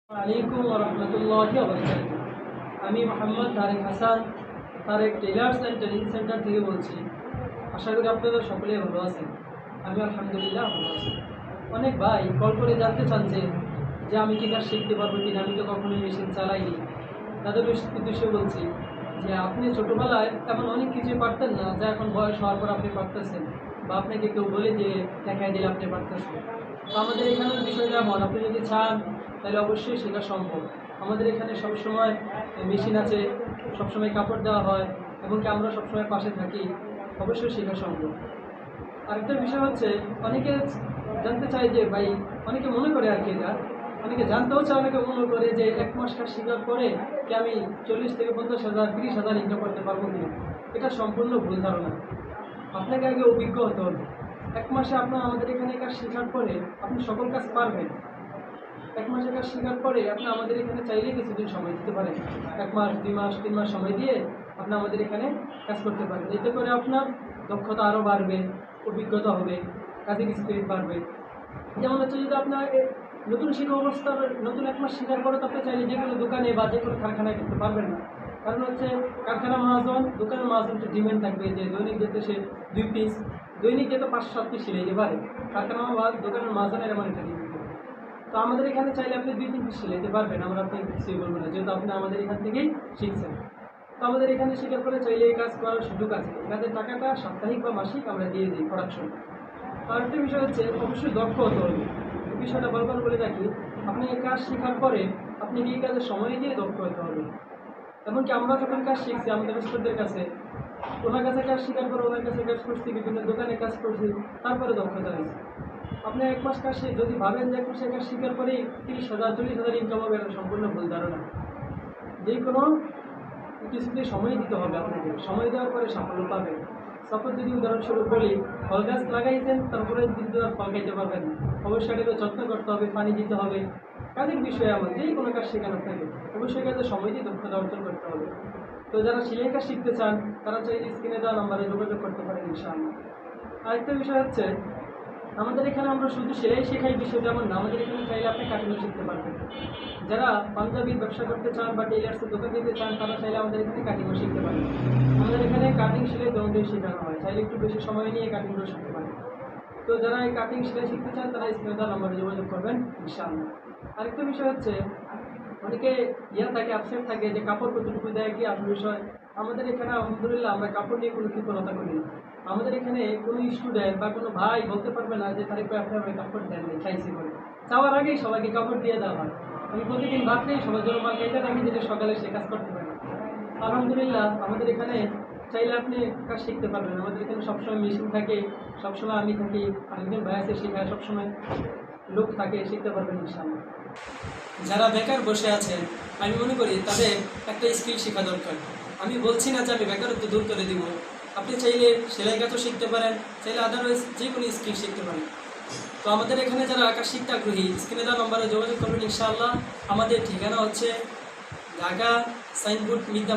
আলাইকুম ওয়া রাহমাতুল্লাহি ওয়া বারাকাতুহু। আমি Mohammad Tarek Hasan, Tarek tailors and training centre থেকে বলছি। আশা করি আপনারা সকলেই ভালো আছেন। আমি আলহামদুলিল্লাহ ভালো আছি। অনেক ভাই কল করে জানতে চান যে আমি কি কাজ শিখতে পারবো কিনা, আমি তো কখনোই মেশিন চালাইনি। তাদের উদ্দেশ্যে বলছি যে আপনি ছোটোবেলায় তেমন অনেক কিছুই পারতেন না, যা এখন বয়স হওয়ার পর আপনি পারতেছেন, বা আপনাকে কেউ বলে দিয়ে দেখায় দিলে আপনি পারতেছেন। তো আমাদের এখানের বিষয়টা এমন, আপনি যদি চান তাহলে অবশ্যই শেখা সম্ভব। আমাদের এখানে সবসময় মেশিন আছে, সবসময় কাপড় দেওয়া হয়, এবং কি আমরা সবসময় পাশে থাকি। অবশ্যই শেখা সম্ভব। আরেকটা বিষয় হচ্ছে, অনেকে জানতে চায় যে ভাই, অনেকে মনে করে আর কি, এটা অনেকে জানতেও চায়, অনেকে মনে করে যে 1 মাস কাজ শেখার পরে কি আমি 40 থেকে 50,000 30,000 ইনকাম করতে পারবো কিনা। এটা সম্পূর্ণ ভুল ধারণা। আপনাকে আগে অভিজ্ঞ হতে হবে। 1 মাসে আপনার আমাদের এখানে কাজ শেখার পরে আপনি সকল কাজ পারবেন। 1 মাসের কাজ শেখার পরে আপনি আমাদের এখানে চাইলে কিছুদিন সময় দিতে পারেন। 1 মাস 2 মাস 3 মাস সময় দিয়ে আপনি আমাদের এখানে কাজ করতে পারেন। এতে করে আপনার দক্ষতা আরও বাড়বে, অভিজ্ঞতা হবে, কাজের স্পিরিট বাড়বে। যেমন হচ্ছে, যদি আপনার নতুন শিক্ষা অবস্থার নতুন 1 মাস শেখার পরে তো আপনি চাইলে যে কোনো দোকানে বা যে কোনো কারখানায় করতে পারবেন না। কারণ হচ্ছে, কারখানা মহাজন, দোকানের মহাজনটা ডিমান্ড থাকবে যে দৈনিক যেতে সে 2 পিস, দৈনিক যেতে 5-7 পিস সিলাইতে পারে। কারখানা বা দোকানের মহাজনের এমন একটা ডিমান্ড। তো আমাদের এখানে চাইলে আপনি 2-3 পিস সিলাইতে পারবেন, আমরা আপনাকে কিছুই বলবো না, যেহেতু আপনি আমাদের এখান থেকেই শিখছেন। তো আমাদের এখানে শেখার পরে চাইলে এই কাজ করার সুযোগ আছে। এই কাজের টাকাটা সাপ্তাহিক বা মাসিক আমরা দিয়ে দিই প্রোডাকশন। আর একটা বিষয় হচ্ছে, অবশ্যই দক্ষ হতে হবে। এই বিষয়টা বারবার বলে রাখি, আপনি এই কাজ শেখার পরে আপনি এই কাজের সময় দিয়ে দক্ষ হতে হবে। এমনকি আমরা যখন কাজ শিখছি আমাদের স্টুডেন্টদের কাছে, ওনার কাছে কাজ শেখার পরে ওনার কাছে কাজ করছি, বিভিন্ন দোকানে কাজ করছি, তারপরে দক্ষতা হয়েছে। আপনি 1 মাস কাজ যদি ভাবেন যে 1 মাসের কাজ শেখার পরেই 30,000 40,000 ইনকাম হবে, এটা সম্পূর্ণ ভুল ধারণা। যে কোনো কিছুতে সময় দিতে হবে আপনাকে। সময় দেওয়ার পরে সাফল্য পাবেন। সাপোজ যদি উদাহরণস্বরূপ বলি, ফল গাছ লাগাইছেন, তারপরে দিন আর ফল খাইতে পারবেন না। অবশ্যই এটাকে যত্ন করতে হবে, পানি দিতে হবে। কাজের বিষয়ে এমন যেই কোনো কাজ শেখানো থাকে, অবশ্যই কাজে সময় দিয়ে দক্ষতা অর্জন করতে হবে। তো যারা সেলাই কাজ শিখতে চান, তারা চাইলে স্ক্রিনে দেওয়া নাম্বারে যোগাযোগ করতে পারেন ইনশাআল্লাহ। আরেকটা বিষয় হচ্ছে, আমাদের এখানে আমরা শুধু সেলাই শেখাই বিষয় যেমন না, আমাদের এখানে চাইলে আপনি কাটিংও শিখতে পারবেন। যারা পাঞ্জাবির ব্যবসা করতে চান বা টেলার্সের দোকান দিতে চান, তারা চাইলে আমাদের এখানে কাটিংও শিখতে পারেন। আমাদের এখানে কাটিং সেলাই দুটোই শেখানো হয়, চাইলে একটু বেশি সময় নিয়ে কাটিংগুলো শিখতে পারেন। তো যারা এই কাটিং সেলাই শিখতে চান, তারা স্ক্রিনে দেওয়া নাম্বারে যোগাযোগ করবেন ইনশাআল্লাহ। আরেকটা বিষয় হচ্ছে, অনেকে থাকে, আপসেট থাকে যে কাপড় কতটুকু দেয় কি আসল বিষয়। আমাদের এখানে আলহামদুলিল্লাহ আমরা কাপড় নিয়ে কোনো কৃপণতা করি না। আমাদের এখানে কোনো স্টুডেন্ট বা কোনো ভাই বলতে পারবে না যে তারিখ আপনি আমাকে কাপড় দেন নাই, চাইছি করে। চাওয়ার আগেই সবাইকে কাপড় দিয়ে দেওয়া হয়। আমি প্রতিদিন ভাত নেই, সবার জন্য মাল খাইতে থাকি, যেটা সকালে সে কাজ করতে পারি। আলহামদুলিল্লাহ আমাদের এখানে চাইলে আপনি কাজ শিখতে পারবেন। আমাদের এখানে সবসময় মেশিন থাকে, সবসময় আমি থাকি, আরেকজন ভাই আছে শেখায়, সবসময় লোক থাকে, শিখতে পারবেন ইনশাআল্লাহ। যারা বেকার বসে আছেন, আমি মনে করি তাদের একটা স্কিল শেখা দরকার। আমি বলছি না যে আমি বেকারত্ব দূর করে দিব। আপনি চাইলে সেলাই কাজও শিখতে পারেন, চাইলে আদারওয়াইজ যে কোনো স্কিল শিখতে পারেন। তো আমাদের এখানে যারা আঁকা শিখতে আগ্রহী, স্ক্রিনে দেওয়া নম্বরে যোগাযোগ করবেন ইনশাআল্লাহ। আমাদের ঠিকানা হচ্ছে ঢাকা সাইনবোর্ড মিদ্যা।